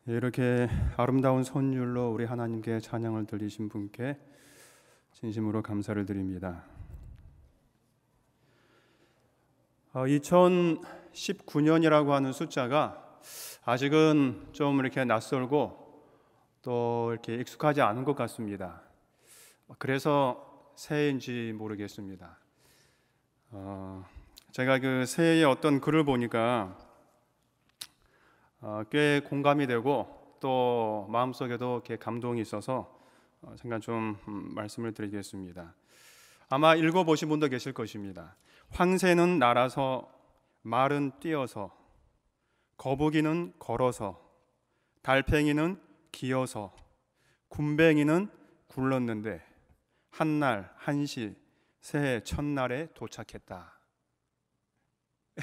이렇게 아름다운 선율로 우리 하나님께 찬양을 들리신 분께 진심으로 감사를 드립니다. 2019년이라고 하는 숫자가 아직은 좀 이렇게 낯설고 또 이렇게 익숙하지 않은 것 같습니다. 그래서 새해인지 모르겠습니다. 제가 그 새해에 어떤 글을 보니까 꽤 공감이 되고 또 마음속에도 이렇게 감동이 있어서 잠깐 좀 말씀을 드리겠습니다. 아마 읽어보신 분도 계실 것입니다. 황새는 날아서, 말은 뛰어서, 거북이는 걸어서, 달팽이는 기어서, 굼벵이는 굴렀는데 한날 한시 새해 첫날에 도착했다.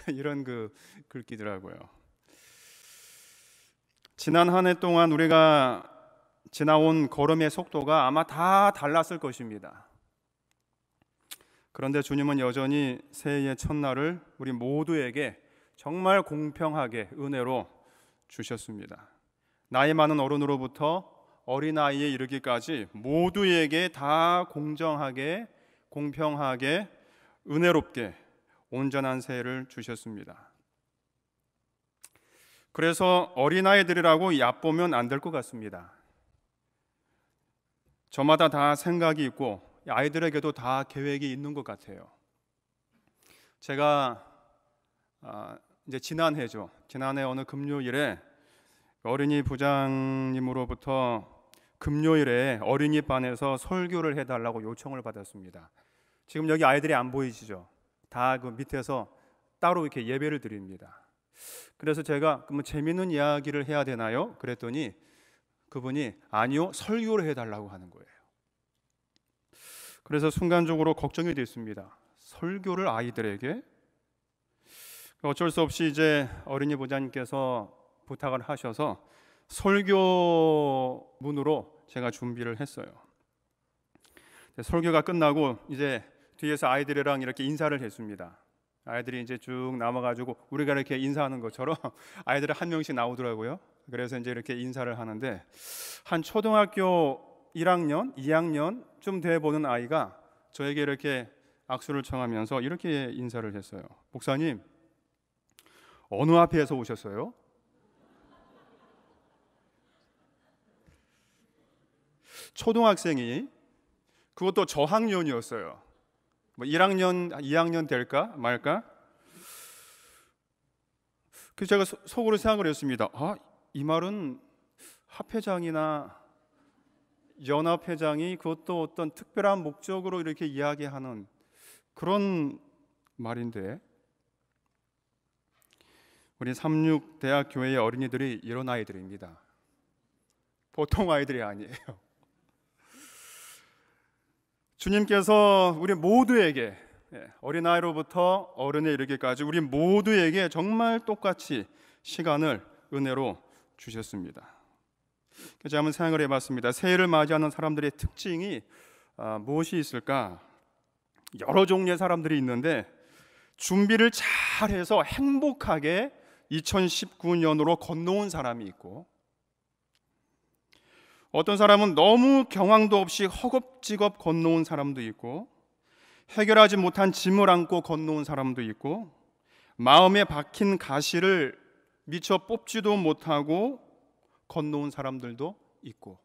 이런 그 글귀더라고요. 지난 한 해 동안 우리가 지나온 걸음의 속도가 아마 다 달랐을 것입니다. 그런데 주님은 여전히 새해의 첫날을 우리 모두에게 정말 공평하게 은혜로 주셨습니다. 나이 많은 어른으로부터 어린아이에 이르기까지 모두에게 다 공정하게, 공평하게, 은혜롭게 온전한 새해를 주셨습니다. 그래서 어린아이들이라고 얕보면 안 될 것 같습니다. 저마다 다 생각이 있고 아이들에게도 다 계획이 있는 것 같아요. 제가 이제 지난해 어느 금요일에 어린이 부장님으로부터 금요일에 어린이반에서 설교를 해달라고 요청을 받았습니다. 지금 여기 아이들이 안 보이시죠? 다 그 밑에서 따로 이렇게 예배를 드립니다. 그래서 제가 그러면 재밌는 이야기를 해야 되나요? 그랬더니 그분이 아니요, 설교를 해달라고 하는 거예요. 그래서 순간적으로 걱정이 됐습니다. 설교를 아이들에게? 어쩔 수 없이 이제 어린이 부장님께서 부탁을 하셔서 설교문으로 제가 준비를 했어요. 설교가 끝나고 이제 뒤에서 아이들이랑 이렇게 인사를 했습니다. 아이들이 이제 쭉 남아가지고 우리가 이렇게 인사하는 것처럼 아이들이 한 명씩 나오더라고요. 그래서 이제 이렇게 인사를 하는데 한 초등학교 1학년, 2학년쯤 돼 보는 아이가 저에게 이렇게 악수를 청하면서 이렇게 인사를 했어요. 목사님, 어느 학교에서 오셨어요? 초등학생이, 그것도 저학년이었어요. 뭐 1학년, 2학년 될까 말까? 그래서 제가 속으로 생각을 했습니다. 이 말은 합회장이나 연합회장이 그것도 어떤 특별한 목적으로 이렇게 이야기하는 그런 말인데, 우리 삼육대학교의 어린이들이 이런 아이들입니다. 보통 아이들이 아니에요. 주님께서 우리 모두에게, 어린아이로부터 어른에 이르기까지 우리 모두에게 정말 똑같이 시간을 은혜로 주셨습니다. 그래서 한번 생각을 해봤습니다. 새해를 맞이하는 사람들의 특징이 무엇이 있을까? 여러 종류의 사람들이 있는데 준비를 잘해서 행복하게 2019년으로 건너온 사람이 있고, 어떤 사람은 너무 경황도 없이 허겁지겁 건너온 사람도 있고, 해결하지 못한 짐을 안고 건너온 사람도 있고, 마음에 박힌 가시를 미처 뽑지도 못하고 건너온 사람들도 있고,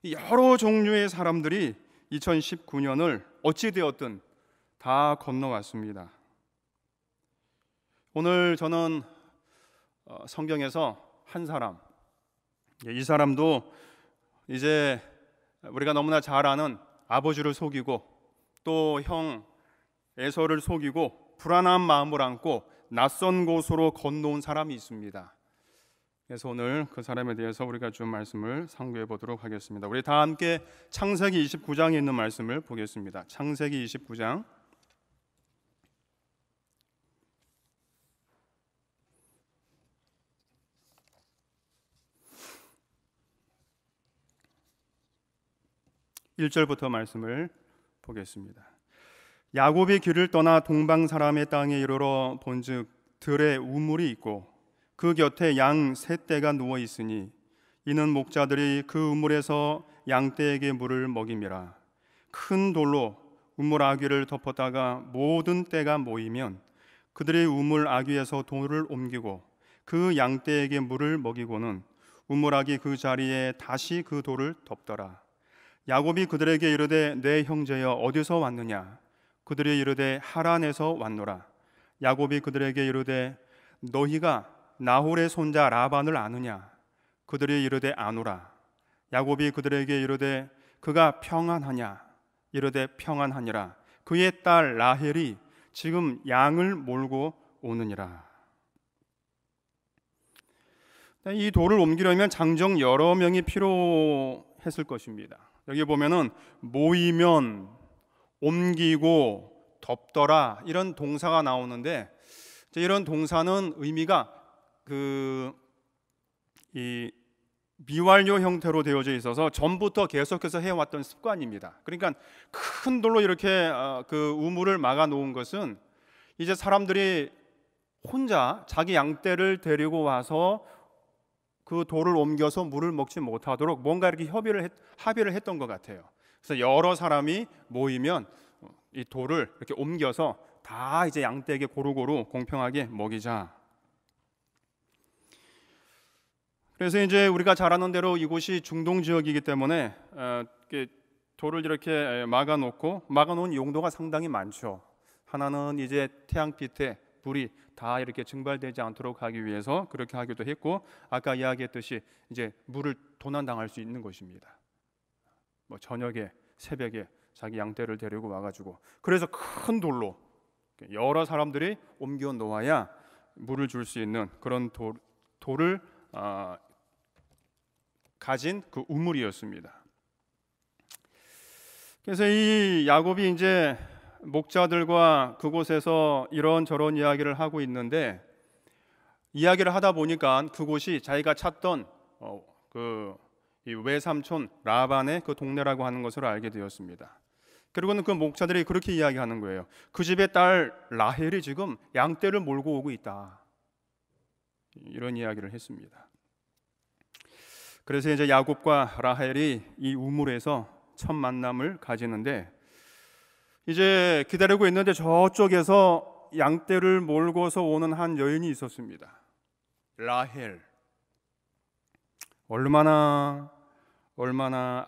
여러 종류의 사람들이 2019년을 어찌되었든 다 건너왔습니다. 오늘 저는 성경에서 한 사람, 이 사람도 이제 우리가 너무나 잘 아는 아버지를 속이고 또 형 에서를 속이고 불안한 마음을 안고 낯선 곳으로 건너온 사람이 있습니다. 그래서 오늘 그 사람에 대해서 우리가 좀 말씀을 상고해 보도록 하겠습니다. 우리 다 함께 창세기 29장에 있는 말씀을 보겠습니다. 창세기 29장 1절부터 말씀을 보겠습니다. 야곱이 길을 떠나 동방 사람의 땅에 이르러 본즉 들에 우물이 있고 그 곁에 양 세 떼가 누워 있으니 이는 목자들이 그 우물에서 양 떼에게 물을 먹임이라. 큰 돌로 우물 아귀를 덮었다가 모든 떼가 모이면 그들이 우물 아귀에서 돌을 옮기고 그 양 떼에게 물을 먹이고는 우물 아귀 그 자리에 다시 그 돌을 덮더라. 야곱이 그들에게 이르되 내 형제여 어디서 왔느냐? 그들이 이르되 하란에서 왔노라. 야곱이 그들에게 이르되 너희가 나홀의 손자 라반을 아느냐? 그들이 이르되 아노라. 야곱이 그들에게 이르되 그가 평안하냐? 이르되 평안하니라. 그의 딸 라헬이 지금 양을 몰고 오느니라. 이 돌을 옮기려면 장정 여러 명이 필요했을 것입니다. 여기 보면은 모이면, 옮기고, 덮더라 이런 동사가 나오는데 이런 동사는 의미가 이 미완료 형태로 되어져 있어서 전부터 계속해서 해왔던 습관입니다. 그러니까 큰 돌로 이렇게 그 우물을 막아 놓은 것은 이제 사람들이 혼자 자기 양떼를 데리고 와서 그 돌을 옮겨서 물을 먹지 못하도록 뭔가 이렇게 합의를 했던 것 같아요. 그래서 여러 사람이 모이면 이 돌을 이렇게 옮겨서 다 이제 양떼에게 고루고루 공평하게 먹이자. 그래서 이제 우리가 잘 아는 대로 이곳이 중동 지역이기 때문에 돌을 이렇게 막아놓은 용도가 상당히 많죠. 하나는 이제 태양빛에 불이 다 이렇게 증발되지 않도록 하기 위해서 그렇게 하기도 했고, 아까 이야기했듯이 이제 물을 도난당할 수 있는 것입니다. 뭐 저녁에 새벽에 자기 양떼를 데리고 와가지고 그래서 큰 돌로 여러 사람들이 옮겨 놓아야 물을 줄 수 있는 그런 돌을 가진 그 우물이었습니다. 그래서 이 야곱이 이제 목자들과 그곳에서 이런저런 이야기를 하고 있는데, 이야기를 하다 보니까 그곳이 자기가 찾던 이 외삼촌 라반의 그 동네라고 하는 것을 알게 되었습니다. 그리고는 그 목자들이 그렇게 이야기하는 거예요. 그 집의 딸 라헬이 지금 양떼를 몰고 오고 있다. 이런 이야기를 했습니다. 그래서 이제 야곱과 라헬이 이 우물에서 첫 만남을 가지는데, 이제 기다리고 있는데 저쪽에서 양떼를 몰고서 오는 한 여인이 있었습니다. 라헬. 얼마나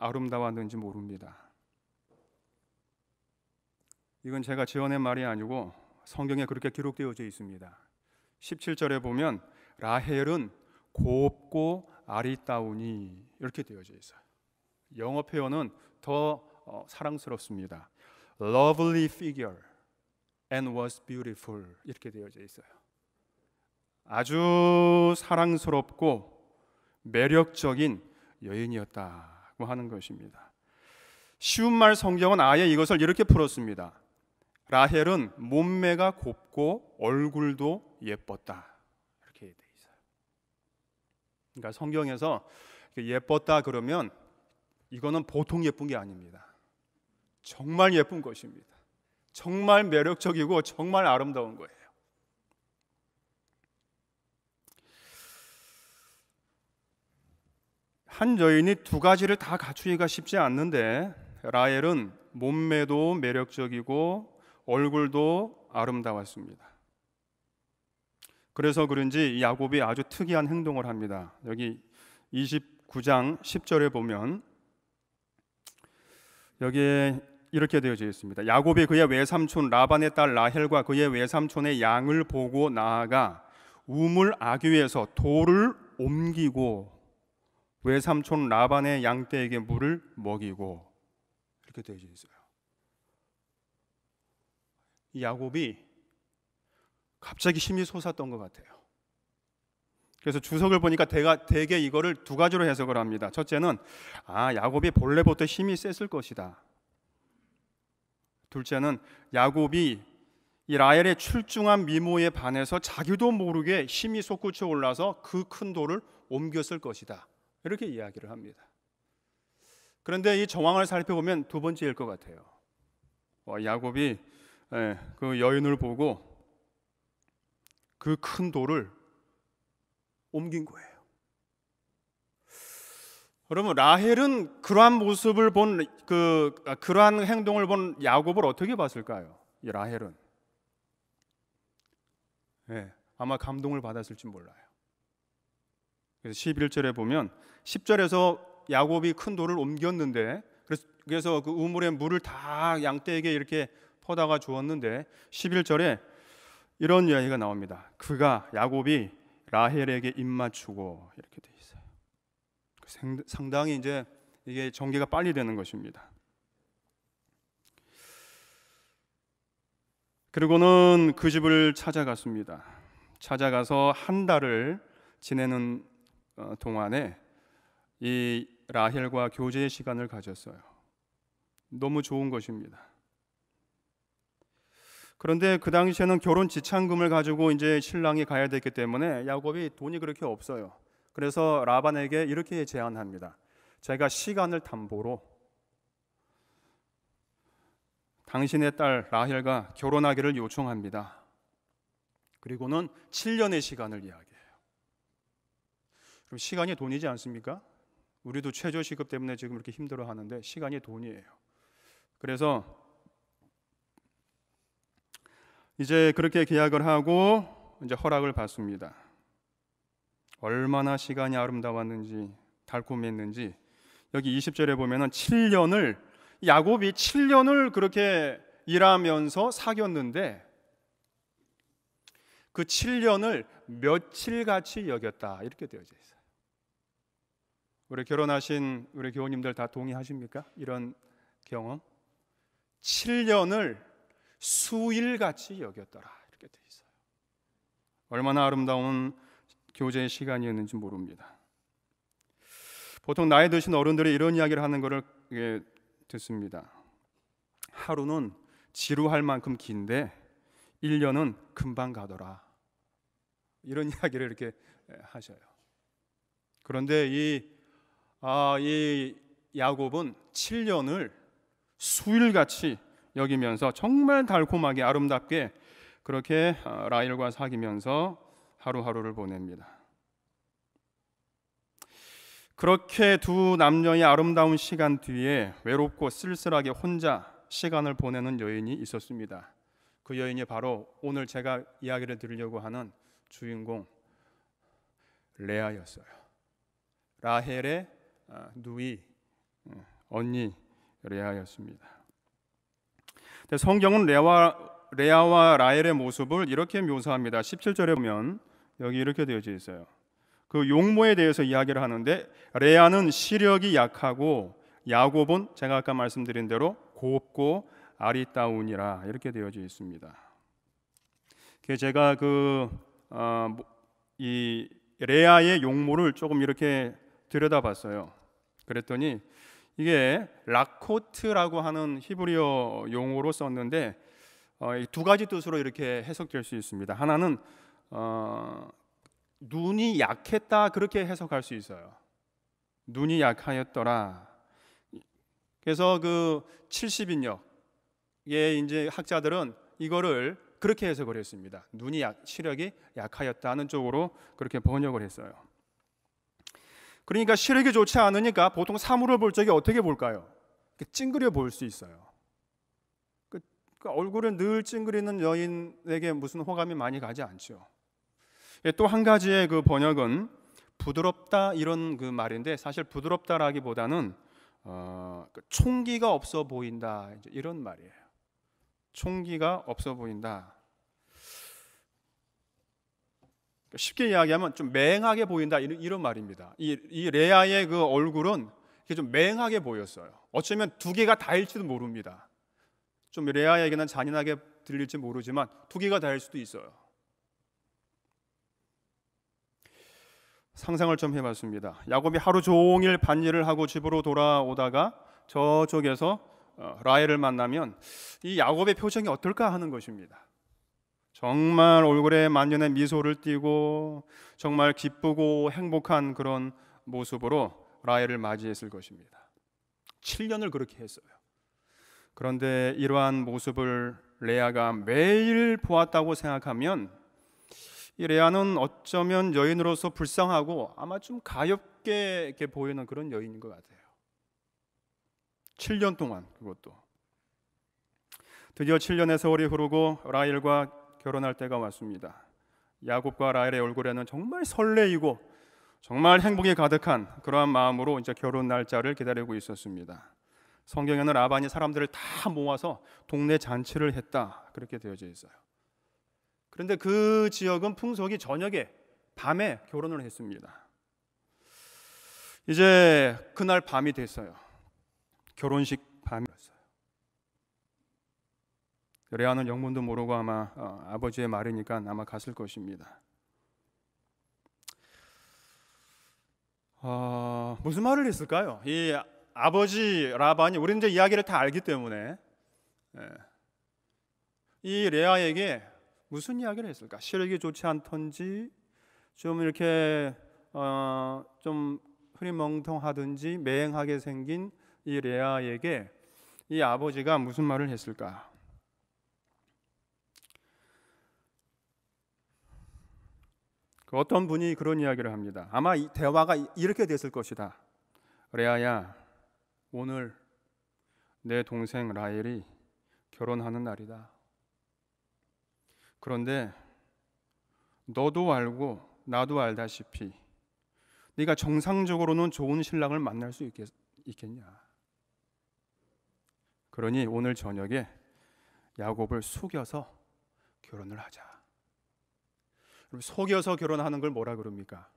아름다웠는지 모릅니다. 이건 제가 지어낸 말이 아니고 성경에 그렇게 기록되어져 있습니다. 17절에 보면 라헬은 곱고 아리따우니 이렇게 되어져 있어요. 영어 표현은 더 사랑스럽습니다. Lovely figure and was beautiful 이렇게 되어져 있어요. 아주 사랑스럽고 매력적인 여인이었다고 하는 것입니다. 쉬운 말 성경은 아예 이것을 이렇게 풀었습니다. 라헬은 몸매가 곱고 얼굴도 예뻤다. 이렇게 돼 있어요. 그러니까 성경에서 예뻤다 그러면 이거는 보통 예쁜 게 아닙니다. 정말 예쁜 것입니다. 정말 매력적이고 정말 아름다운 거예요. 한 여인이 두 가지를 다 갖추기가 쉽지 않는데 라헬은 몸매도 매력적이고 얼굴도 아름다웠습니다. 그래서 그런지 야곱이 아주 특이한 행동을 합니다. 여기 29장 10절에 보면 여기에 이렇게 되어져 있습니다. 야곱이 그의 외삼촌 라반의 딸 라헬과 그의 외삼촌의 양을 보고 나아가 우물 아귀에서 돌을 옮기고 외삼촌 라반의 양떼에게 물을 먹이고 이렇게 되어져 있어요. 이 야곱이 갑자기 힘이 솟았던 것 같아요. 그래서 주석을 보니까 대개 이거를 두 가지로 해석을 합니다. 첫째는 야곱이 본래부터 힘이 셌을 것이다. 둘째는 야곱이 이 라헬의 출중한 미모에 반해서 자기도 모르게 힘이 솟구쳐 올라서 그 큰 돌을 옮겼을 것이다. 이렇게 이야기를 합니다. 그런데 이 정황을 살펴보면 두 번째일 것 같아요. 야곱이 그 여인을 보고 그 큰 돌을 옮긴 거예요. 여러분, 라헬은 그러한 모습을 본 그러한 행동을 본 야곱을 어떻게 봤을까요? 이 라헬은 아마 감동을 받았을지 몰라요. 그래서 11절에 보면 10절에서 야곱이 큰 돌을 옮겼는데 그래서 그 우물에 물을 다 양떼에게 이렇게 퍼다가 주었는데 11절에 이런 이야기가 나옵니다. 야곱이 라헬에게 입맞추고 이렇게 돼 있어요. 상당히 이제 이게 전개가 빨리 되는 것입니다. 그리고는 그 집을 찾아갔습니다. 찾아가서 한 달을 지내는 동안에 이 라헬과 교제의 시간을 가졌어요. 너무 좋은 것입니다. 그런데 그 당시에는 결혼 지참금을 가지고 이제 신랑이 가야 됐기 때문에 야곱이 돈이 그렇게 없어요. 그래서 라반에게 이렇게 제안합니다. 제가 시간을 담보로 당신의 딸 라헬과 결혼하기를 요청합니다. 그리고는 7년의 시간을 이야기해요. 그럼 시간이 돈이지 않습니까? 우리도 최저시급 때문에 지금 이렇게 힘들어하는데 시간이 돈이에요. 그래서 이제 그렇게 계약을 하고 이제 허락을 받습니다. 얼마나 시간이 아름다웠는지 달콤했는지 여기 20절에 보면은 7년을 야곱이 7년을 그렇게 일하면서 사귀었는데 그 7년을 며칠같이 여겼다 이렇게 되어져 있어요. 우리 결혼하신 우리 교우님들 다 동의하십니까? 이런 경험? 7년을 수일같이 여겼더라 이렇게 되어 있어요. 얼마나 아름다운 교제의 시간이었는지 모릅니다. 보통 나이 드신 어른들이 이런 이야기를 하는 것을 듣습니다. 하루는 지루할 만큼 긴데 1년은 금방 가더라. 이런 이야기를 이렇게 하셔요. 그런데 이 야곱은 7년을 수일같이 여기면서 정말 달콤하게 아름답게 그렇게 라헬과 사귀면서 하루하루를 보냅니다. 그렇게 두 남녀의 아름다운 시간 뒤에 외롭고 쓸쓸하게 혼자 시간을 보내는 여인이 있었습니다. 그 여인이 바로 오늘 제가 이야기를 드리려고 하는 주인공 레아였어요. 라헬의 누이 언니 레아였습니다. 성경은 레아와 라헬의 모습을 이렇게 묘사합니다. 17절에 보면 여기 이렇게 되어져 있어요. 그 용모에 대해서 이야기를 하는데 레아는 시력이 약하고 야곱은 제가 아까 말씀드린 대로 곱고 아리따우니라 이렇게 되어져 있습니다. 제가 이 레아의 용모를 조금 이렇게 들여다봤어요. 그랬더니 이게 라코트라고 하는 히브리어 용어로 썼는데 두 가지 뜻으로 이렇게 해석될 수 있습니다. 하나는 눈이 약했다 그렇게 해석할 수 있어요. 눈이 약하였더라. 그래서 그 70인역의 이제 학자들은 이거를 그렇게 해석을 했습니다. 시력이 약하였다는 쪽으로 그렇게 번역을 했어요. 그러니까 시력이 좋지 않으니까 보통 사물을 볼 적에 어떻게 볼까요? 찡그려 볼 수 있어요. 그 얼굴은 늘 찡그리는 여인에게 무슨 호감이 많이 가지 않죠. 또 한 가지의 그 번역은 부드럽다 이런 그 말인데 사실 부드럽다라기보다는 총기가 없어 보인다 이런 말이에요. 총기가 없어 보인다. 쉽게 이야기하면 좀 맹하게 보인다 이런 말입니다. 이 레아의 그 얼굴은 좀 맹하게 보였어요. 어쩌면 두 개가 다일지도 모릅니다. 좀 레아에게는 잔인하게 들릴지 모르지만 두 개가 다일 수도 있어요. 상상을 좀 해봤습니다. 야곱이 하루 종일 밭일을 하고 집으로 돌아오다가 저쪽에서 라헬을 만나면 이 야곱의 표정이 어떨까 하는 것입니다. 정말 얼굴에 만연한 미소를 띠고 정말 기쁘고 행복한 그런 모습으로 라헬을 맞이했을 것입니다. 7년을 그렇게 했어요. 그런데 이러한 모습을 레아가 매일 보았다고 생각하면 이 레아는 어쩌면 여인으로서 불쌍하고 아마 좀 가엾게 이렇게 보이는 그런 여인인 것 같아요. 7년 동안, 그것도 드디어 7년의 세월이 흐르고 라헬과 결혼할 때가 왔습니다. 야곱과 라헬의 얼굴에는 정말 설레이고 정말 행복이 가득한 그러한 마음으로 이제 결혼 날짜를 기다리고 있었습니다. 성경에는 라반이 사람들을 다 모아서 동네 잔치를 했다 그렇게 되어져 있어요. 그런데 그 지역은 풍속이 저녁에 밤에 결혼을 했습니다. 이제 그날 밤이 됐어요. 결혼식 밤이었어요. 레아는 영문도 모르고 아마 아버지의 말이니까 아마 갔을 것입니다. 무슨 말을 했을까요? 이 아버지 라반이, 우리는 이제 이야기를 다 알기 때문에 이 레아에게 무슨 이야기를 했을까? 시력이 좋지 않던지 좀 이렇게 좀 흐리멍텅하든지 매행하게 생긴 이 레아에게 이 아버지가 무슨 말을 했을까? 어떤 분이 그런 이야기를 합니다. 아마 이 대화가 이렇게 됐을 것이다. 레아야, 오늘 내 동생 라헬이 결혼하는 날이다. 그런데 너도 알고 나도 알다시피 네가 정상적으로는 좋은 신랑을 만날 수 있겠냐? 그러니 오늘 저녁에 야곱을 속여서 결혼을 하자. 속여서 결혼하는 걸 뭐라 그럽니까?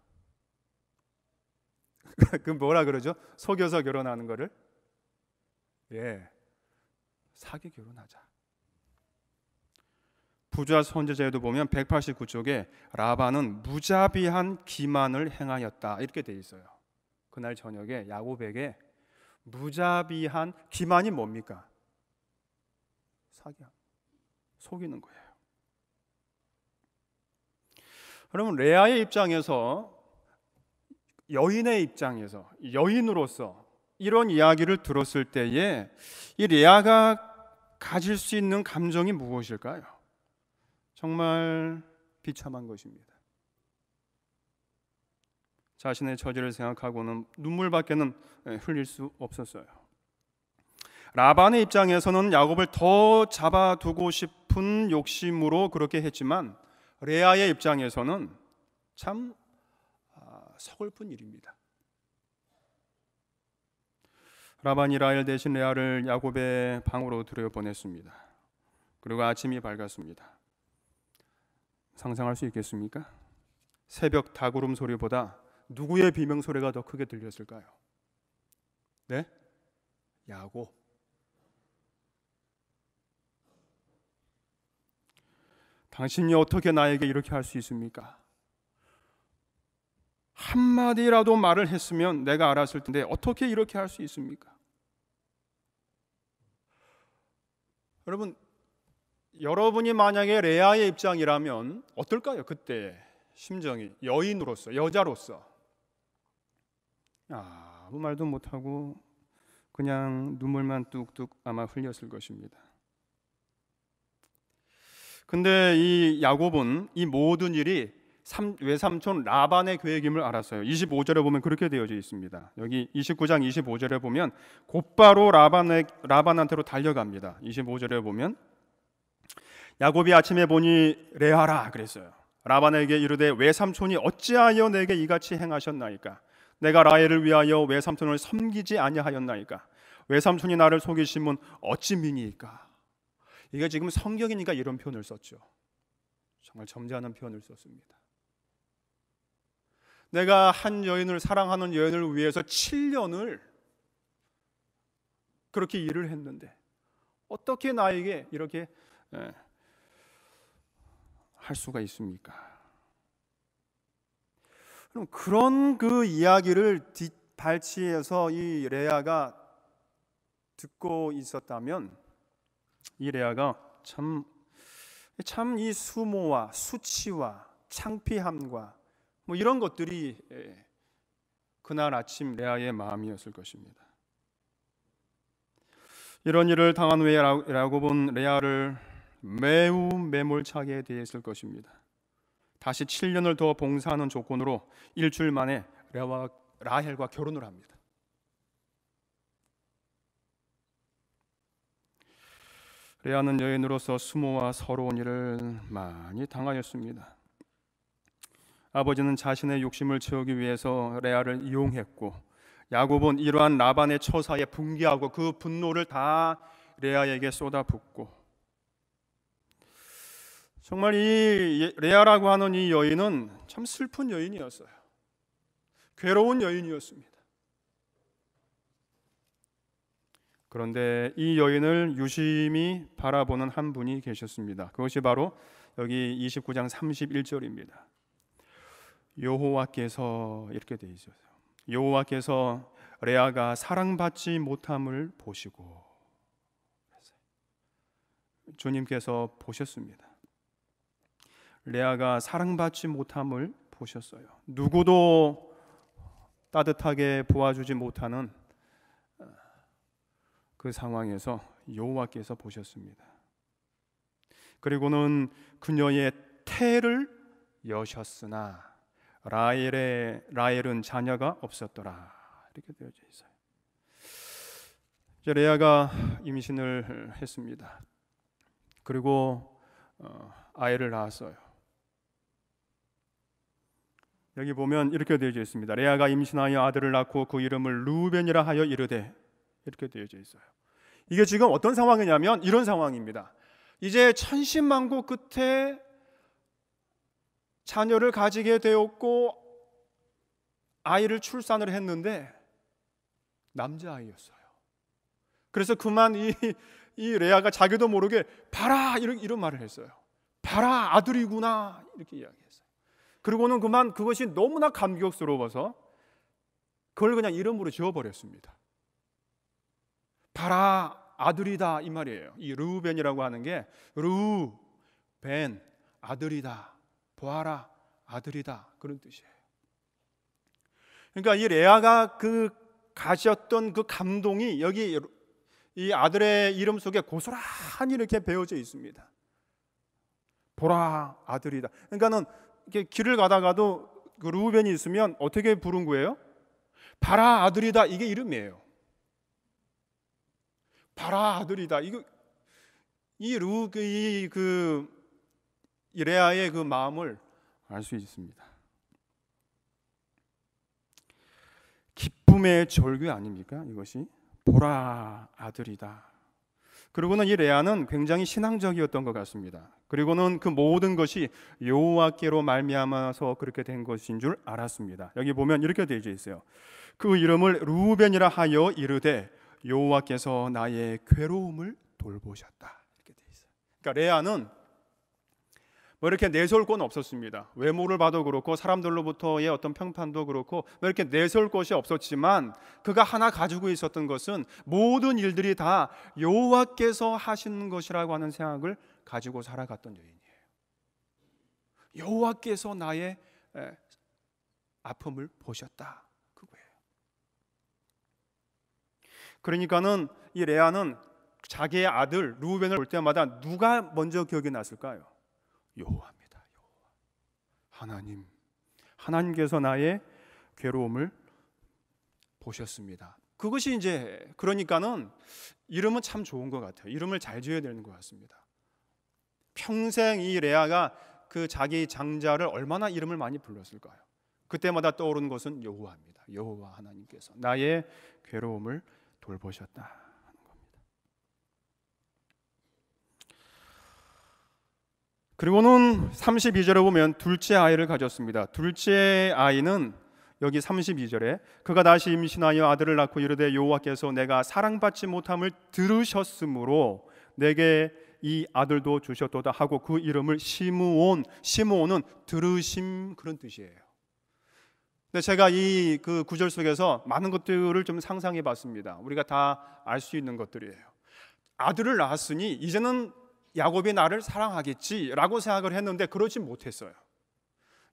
그 뭐라 그러죠? 속여서 결혼하는 거를? 사기 결혼하자. 부자 선지자에도 보면 189쪽에 라반은 무자비한 기만을 행하였다 이렇게 돼 있어요. 그날 저녁에 야곱에게 무자비한 기만이 뭡니까? 사기야. 속이는 거예요. 그러면 레아의 입장에서, 여인의 입장에서, 여인으로서 이런 이야기를 들었을 때에 이 레아가 가질 수 있는 감정이 무엇일까요? 정말 비참한 것입니다. 자신의 처지를 생각하고는 눈물밖에는 흘릴 수 없었어요. 라반의 입장에서는 야곱을 더 잡아두고 싶은 욕심으로 그렇게 했지만 레아의 입장에서는 참 서글픈 일입니다. 라반이 라헬 대신 레아를 야곱의 방으로 들여보냈습니다. 그리고 아침이 밝았습니다. 상상할 수 있겠습니까? 새벽 닭울음 소리보다 누구의 비명 소리가 더 크게 들렸을까요? 네? 야곱. 당신이 어떻게 나에게 이렇게 할 수 있습니까? 한마디라도 말을 했으면 내가 알았을 텐데 어떻게 이렇게 할 수 있습니까? 여러분이 만약에 레아의 입장이라면 어떨까요? 그때 심정이, 여인으로서, 여자로서 아무 말도 못하고 그냥 눈물만 뚝뚝 아마 흘렸을 것입니다. 근데 이 야곱은 이 모든 일이 외삼촌 라반의 계획임을 알았어요. 25절에 보면 그렇게 되어져 있습니다. 여기 29장 25절에 보면 곧바로 라반한테로 달려갑니다. 25절에 보면 야곱이 아침에 보니 레아라 그랬어요. 라반에게 이르되 외삼촌이 어찌하여 내게 이같이 행하셨나이까? 내가 라헬을 위하여 외삼촌을 섬기지 아니하였나이까? 외삼촌이 나를 속이심은 어찌 미니이까? 이게 지금 성경이니까 이런 표현을 썼죠. 정말 점잖은 표현을 썼습니다. 내가 한 여인을, 사랑하는 여인을 위해서 7년을 그렇게 일을 했는데 어떻게 나에게 이렇게 할 수가 있습니까? 그럼 그런 그 이야기를 뒷발치에서 이 레아가 듣고 있었다면 이 레아가 참 이 수모와 수치와 창피함과 뭐 이런 것들이 그날 아침 레아의 마음이었을 것입니다. 이런 일을 당한 후에 야곱은 레아를 매우 매몰차게 대했을 것입니다. 다시 7년을 더 봉사하는 조건으로 일주일 만에 라헬과 결혼을 합니다. 레아는 여인으로서 수모와 서러운 일을 많이 당하였습니다. 아버지는 자신의 욕심을 채우기 위해서 레아를 이용했고, 야곱은 이러한 라반의 처사에 분개하고 그 분노를 다 레아에게 쏟아붓고, 정말 이 레아라고 하는 이 여인은 참 슬픈 여인이었어요. 괴로운 여인이었습니다. 그런데 이 여인을 유심히 바라보는 한 분이 계셨습니다. 그것이 바로 여기 29장 31절입니다. 여호와께서 이렇게 되어 있어요. 여호와께서 레아가 사랑받지 못함을 보시고, 주님께서 보셨습니다. 레아가 사랑받지 못함을 보셨어요. 누구도 따뜻하게 보아주지 못하는 그 상황에서 여호와께서 보셨습니다. 그리고는 그녀의 태를 여셨으나 라헬은 자녀가 없었더라. 이렇게 되어져 있어요. 이제 레아가 임신을 했습니다. 그리고 아이를 낳았어요. 여기 보면 이렇게 되어져 있습니다. 레아가 임신하여 아들을 낳고 그 이름을 르우벤이라 하여 이르되, 이렇게 되어져 있어요. 이게 지금 어떤 상황이냐면 이런 상황입니다. 이제 천신만고 끝에 자녀를 가지게 되었고 아이를 출산을 했는데 남자아이였어요. 그래서 그만 이 레아가 자기도 모르게 봐라 이런 말을 했어요. 봐라 아들이구나 이렇게 이야기했어요. 그리고는 그만 그것이 너무나 감격스러워서 그걸 그냥 이름으로 지어버렸습니다. 봐라 아들이다 이 말이에요. 이 르우벤이라고 하는 게 르우벤 아들이다, 보아라 아들이다 그런 뜻이에요. 그러니까 이 레아가 그 가졌던 그 감동이 여기 이 아들의 이름 속에 고스란히 이렇게 배어져 있습니다. 보라 아들이다. 그러니까는 이렇게 길을 가다가도 그 르우벤이 있으면 어떻게 부른 거예요? 봐라 아들이다 이게 이름이에요. 봐라 아들이다. 이거 이 레아의 그 마음을 알 수 있습니다. 기쁨의 절규 아닙니까? 이것이 보라 아들이다. 그리고는 이 레아는 굉장히 신앙적이었던 것 같습니다. 그리고는 그 모든 것이 여호와께로 말미암아서 그렇게 된 것인 줄 알았습니다. 여기 보면 이렇게 되어 있어요. 그 이름을 르우벤이라 하여 이르되 여호와께서 나의 괴로움을 돌보셨다. 이렇게 되어 있어요. 그러니까 레아는 뭐 이렇게 내세울 건 없었습니다. 외모를 봐도 그렇고 사람들로부터의 어떤 평판도 그렇고 뭐 이렇게 내세울 것이 없었지만 그가 하나 가지고 있었던 것은 모든 일들이 다 여호와께서 하시는 것이라고 하는 생각을 가지고 살아갔던 여인이에요. 여호와께서 나의 아픔을 보셨다. 그거예요. 그러니까는 이 레아는 자기의 아들 르우벤을 볼 때마다 누가 먼저 기억이 났을까요? 여호와입니다. 여호와. 하나님께서 나의 괴로움을 보셨습니다. 그것이 이제 그러니까는 이름은 참 좋은 것 같아요. 이름을 잘 지어야 되는 것 같습니다. 평생 이 레아가 그 자기 장자를 얼마나 이름을 많이 불렀을까요? 그때마다 떠오르는 것은 여호와입니다. 여호와 하나님께서 나의 괴로움을 돌보셨다. 그리고는 32절에 보면 둘째 아이를 가졌습니다. 둘째 아이는 여기 32절에 그가 다시 임신하여 아들을 낳고 이르되 여호와께서 내가 사랑받지 못함을 들으셨으므로 내게 이 아들도 주셨도다 하고 그 이름을 시므온, 시므온은 들으심 그런 뜻이에요. 근데 제가 이 그 구절 속에서 많은 것들을 좀 상상해 봤습니다. 우리가 다 알 수 있는 것들이에요. 아들을 낳았으니 이제는 야곱이 나를 사랑하겠지라고 생각을 했는데 그렇지 못했어요.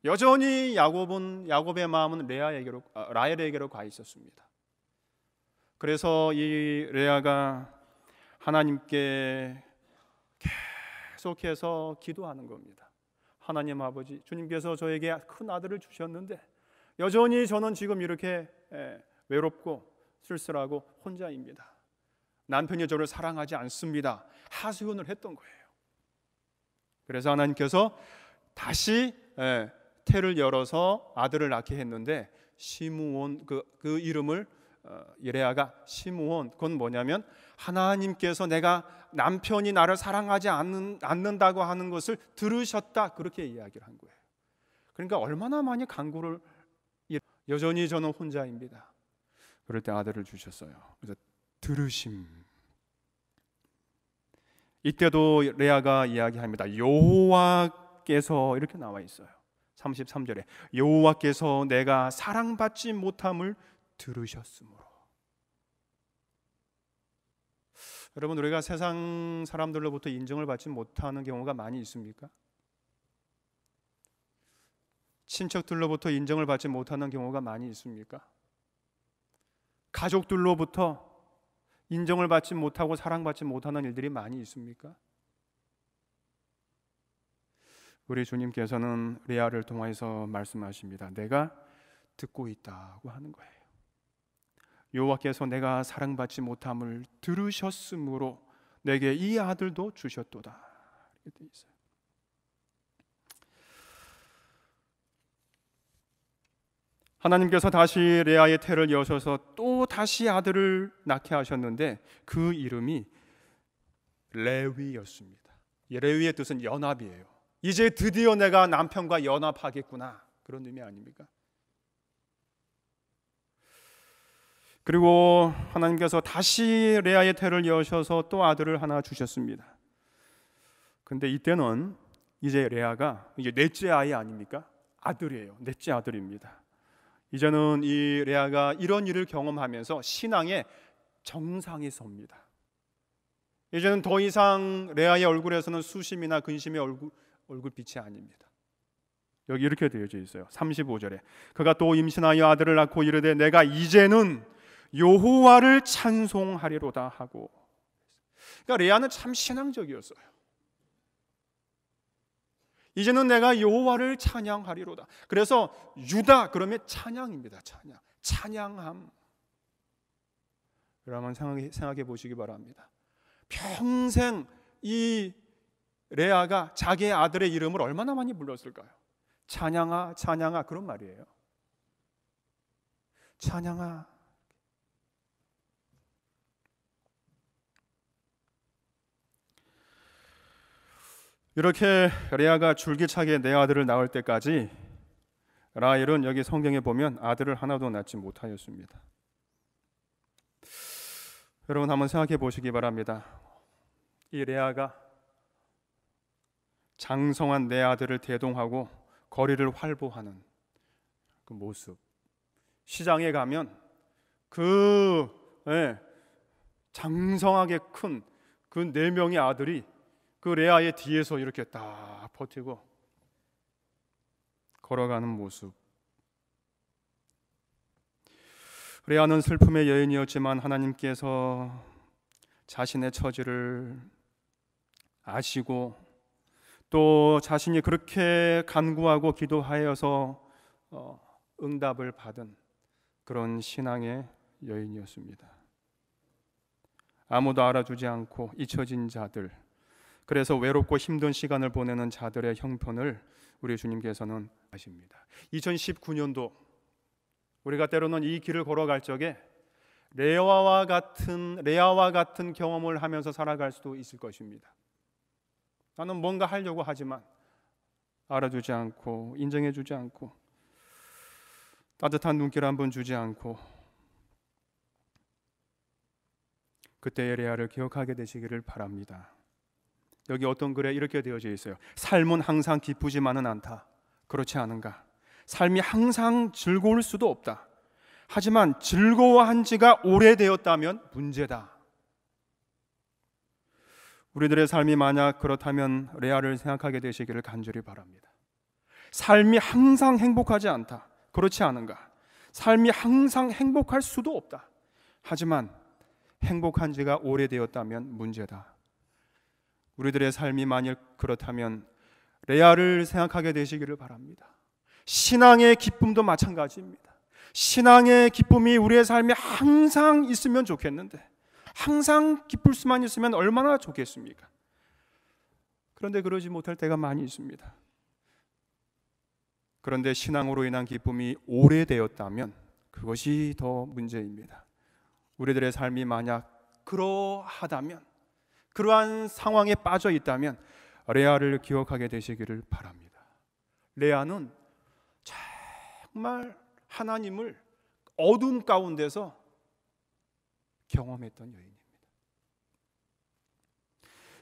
여전히 야곱의 마음은 라헬에게로 가 있었습니다. 그래서 이 레아가 하나님께 계속해서 기도하는 겁니다. 하나님 아버지, 주님께서 저에게 큰 아들을 주셨는데 여전히 저는 지금 이렇게 외롭고 쓸쓸하고 혼자입니다. 남편이 저를 사랑하지 않습니다. 하소연을 했던 거예요. 그래서 하나님께서 다시 태를 열어서 아들을 낳게 했는데 시므온, 그 이름을 레아가 시므온, 그건 뭐냐면 하나님께서 내가 남편이 나를 사랑하지 않는다고 하는 것을 들으셨다, 그렇게 이야기를 한 거예요. 그러니까 얼마나 많이 간구를, 여전히 저는 혼자입니다. 그럴 때 아들을 주셨어요. 그래서 들으심. 이때도 레아가 이야기합니다. 여호와께서, 이렇게 나와 있어요. 33절에 여호와께서 내가 사랑받지 못함을 들으셨으므로. 여러분, 우리가 세상 사람들로부터 인정을 받지 못하는 경우가 많이 있습니까? 친척들로부터 인정을 받지 못하는 경우가 많이 있습니까? 가족들로부터 인정을 받지 못하고 사랑받지 못하는 일들이 많이 있습니까? 우리 주님께서는 레아를 통해서 말씀하십니다. 내가 듣고 있다고 하는 거예요. 여호와께서 내가 사랑받지 못함을 들으셨으므로 내게 이 아들도 주셨도다, 이렇게 돼 있어요. 하나님께서 다시 레아의 태를 여셔서 또 다시 아들을 낳게 하셨는데 그 이름이 레위였습니다. 레위의 뜻은 연합이에요. 이제 드디어 내가 남편과 연합하겠구나, 그런 의미 아닙니까? 그리고 하나님께서 다시 레아의 태를 여셔서 또 아들을 하나 주셨습니다. 근데 이때는 이제 레아가 이제 넷째 아이 아닙니까? 아들이에요. 넷째 아들입니다. 이제는 이 레아가 이런 일을 경험하면서 신앙의 정상에 섭니다. 이제는 더 이상 레아의 얼굴에서는 수심이나 근심의 얼굴빛이 아닙니다. 여기 이렇게 되어져 있어요. 35절에 그가 또 임신하여 아들을 낳고 이르되 내가 이제는 여호와를 찬송하리로다 하고. 그러니까 레아는 참 신앙적이었어요. 이제는 내가 여호와를 찬양하리로다. 그래서 유다 그러면 찬양입니다. 찬양함. 여러분 생각해 보시기 바랍니다. 평생 이 레아가 자기의 아들의 이름을 얼마나 많이 불렀을까요? 찬양아, 찬양아, 그런 말이에요. 찬양아. 이렇게 레아가 줄기차게 내 아들을 낳을 때까지 라헬은 여기 성경에 보면 아들을 하나도 낳지 못하였습니다. 여러분 한번 생각해 보시기 바랍니다. 이 레아가 장성한 내 아들을 대동하고 거리를 활보하는 그 모습, 시장에 가면 그 장성하게 큰 그 4명의 아들이 그 레아의 뒤에서 이렇게 딱 버티고 걸어가는 모습. 레아는 슬픔의 여인이었지만 하나님께서 자신의 처지를 아시고 또 자신이 그렇게 간구하고 기도하여서 응답을 받은 그런 신앙의 여인이었습니다. 아무도 알아주지 않고 잊혀진 자들, 그래서 외롭고 힘든 시간을 보내는 자들의 형편을 우리 주님께서는 아십니다. 2019년도 우리가 때로는 이 길을 걸어갈 적에 레아와 같은 경험을 하면서 살아갈 수도 있을 것입니다. 나는 뭔가 하려고 하지만 알아주지 않고 인정해주지 않고 따뜻한 눈길 한 번 주지 않고, 그때의 레아를 기억하게 되시기를 바랍니다. 여기 어떤 글에 이렇게 되어져 있어요. 삶은 항상 기쁘지만은 않다. 그렇지 않은가? 삶이 항상 즐거울 수도 없다. 하지만 즐거워한 지가 오래되었다면 문제다. 우리들의 삶이 만약 그렇다면 레아를 생각하게 되시기를 간절히 바랍니다. 삶이 항상 행복하지 않다. 그렇지 않은가? 삶이 항상 행복할 수도 없다. 하지만 행복한 지가 오래되었다면 문제다. 우리들의 삶이 만일 그렇다면 레아를 생각하게 되시기를 바랍니다. 신앙의 기쁨도 마찬가지입니다. 신앙의 기쁨이 우리의 삶에 항상 있으면 좋겠는데, 항상 기쁠 수만 있으면 얼마나 좋겠습니까? 그런데 그러지 못할 때가 많이 있습니다. 그런데 신앙으로 인한 기쁨이 오래되었다면 그것이 더 문제입니다. 우리들의 삶이 만약 그러하다면, 그러한 상황에 빠져 있다면 레아를 기억하게 되시기를 바랍니다. 레아는 정말 하나님을 어둠 가운데서 경험했던 여인입니다.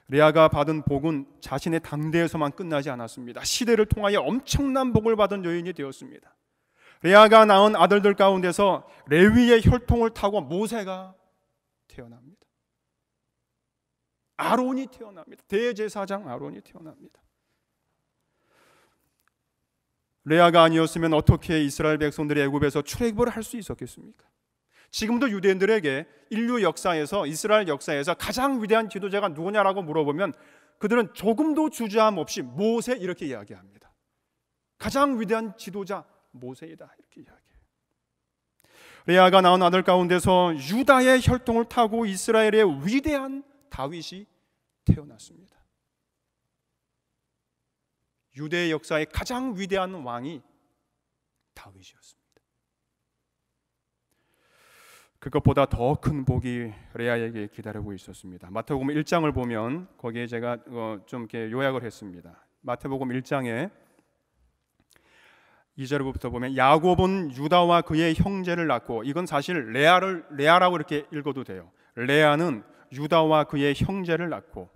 레아가 받은 복은 자신의 당대에서만 끝나지 않았습니다. 시대를 통하여 엄청난 복을 받은 여인이 되었습니다. 레아가 낳은 아들들 가운데서 레위의 혈통을 타고 모세가 태어납니다. 아론이 태어납니다. 대제사장 아론이 태어납니다. 레아가 아니었으면 어떻게 이스라엘 백성들이 애굽에서 출애굽을 할 수 있었겠습니까? 지금도 유대인들에게 인류 역사에서, 이스라엘 역사에서 가장 위대한 지도자가 누구냐라고 물어보면 그들은 조금도 주저함 없이 모세 이렇게 이야기합니다. 가장 위대한 지도자 모세이다 이렇게 이야기해요. 레아가 낳은 아들 가운데서 유다의 혈통을 타고 이스라엘의 위대한 다윗이 태어났습니다. 유대의 역사의 가장 위대한 왕이 다윗이었습니다. 그것보다 더 큰 복이 레아에게 기다리고 있었습니다. 마태복음 1장을 보면 거기에 제가 좀 이렇게 요약을 했습니다. 마태복음 1장에 2절부터 보면 야곱은 유다와 그의 형제를 낳고, 이건 사실 레아라고 이렇게 읽어도 돼요. 레아는 유다와 그의 형제를 낳고,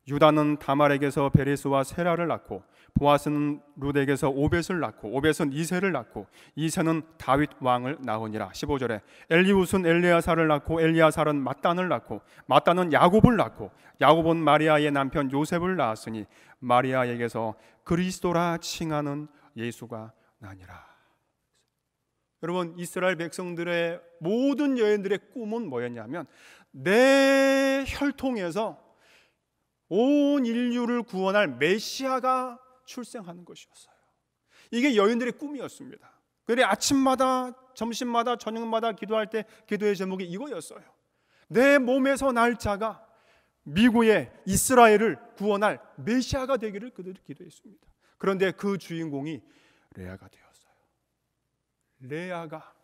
유다는 다말에게서 베레스와 세라를 낳고, 보아스는 룻에게서 오벳을 낳고, 오벳은 이새를 낳고, 이새는 다윗 왕을 낳으니라. 15절에 엘리웃은 엘리야사를 낳고, 엘리야살은 mat단을 낳고, mat단은 야곱을 낳고, 야곱은 마리아의 남편 요셉을 낳았으니 마리아에게서 그리스도라 칭하는 예수가 나니라. 여러분, 이스라엘 백성들의 모든 여인들의 꿈은 뭐였냐면 내 혈통에서 온 인류를 구원할 메시아가 출생하는 것이었어요. 이게 여인들의 꿈이었습니다. 그래 아침마다, 점심마다, 저녁마다 기도할 때 기도의 제목이 이거였어요. 내 몸에서 날 자가 미국의 이스라엘을 구원할 메시아가 되기를 그들이 기도했습니다. 그런데 그 주인공이 레아가 되었어요. 레아가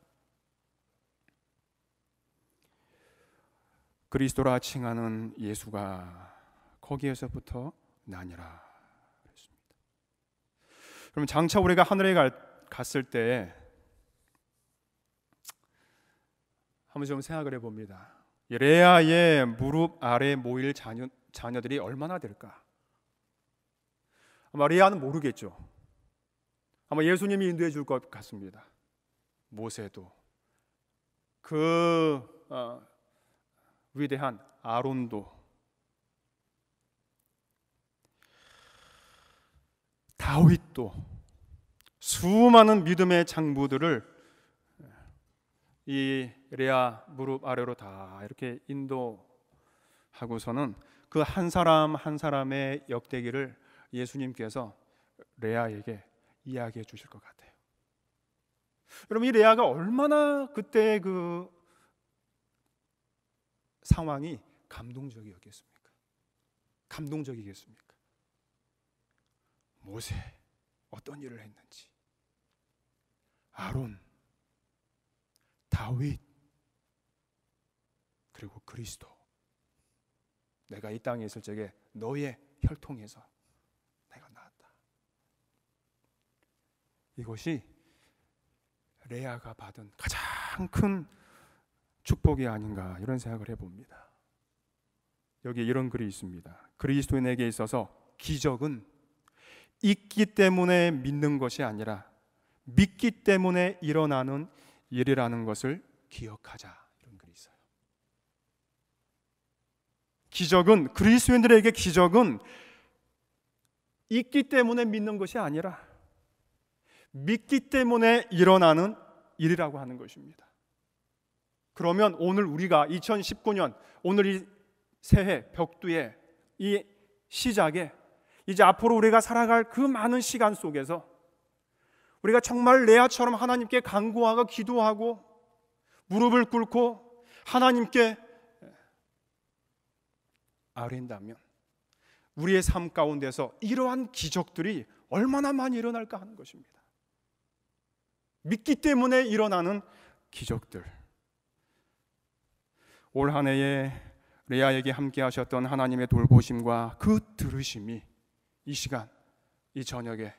그리스도라 칭하는 예수가 거기에서부터 나니라 그랬습니다. 그럼 장차 우리가 하늘에 갔을 때 한번 좀 생각을 해봅니다. 레아의 무릎 아래 모일 자녀들이 얼마나 될까? 아마 레아는 모르겠죠. 아마 예수님이 인도해 줄 것 같습니다. 모세도, 그 위대한 아론도, 다윗도, 수많은 믿음의 장부들을 이 레아 무릎 아래로 다 이렇게 인도하고서는 그 한 사람 한 사람의 역대기를 예수님께서 레아에게 이야기해 주실 것 같아요. 여러분, 이 레아가 얼마나 그때 그 상황이 감동적이었겠습니까? 감동적이겠습니까? 모세 어떤 일을 했는지, 아론, 다윗, 그리고 그리스도, 내가 이 땅에 있을 적에 너의 혈통에서 내가 나왔다. 이것이 레아가 받은 가장 큰 축복이 아닌가, 이런 생각을 해봅니다. 여기 이런 글이 있습니다. 그리스도인에게 있어서 기적은 있기 때문에 믿는 것이 아니라 믿기 때문에 일어나는 일이라는 것을 기억하자, 이런 글이 있어요. 기적은, 그리스도인들에게 기적은 있기 때문에 믿는 것이 아니라 믿기 때문에 일어나는 일이라고 하는 것입니다. 그러면 오늘 우리가 2019년, 오늘 이 새해 벽두에 이 시작에 이제 앞으로 우리가 살아갈 그 많은 시간 속에서 우리가 정말 레아처럼 하나님께 간구하고 기도하고 무릎을 꿇고 하나님께 아뢰인다면 우리의 삶 가운데서 이러한 기적들이 얼마나 많이 일어날까 하는 것입니다. 믿기 때문에 일어나는 기적들. 올 한 해에 레아에게 함께 하셨던 하나님의 돌보심과 그 들으심이 이 시간, 이 저녁에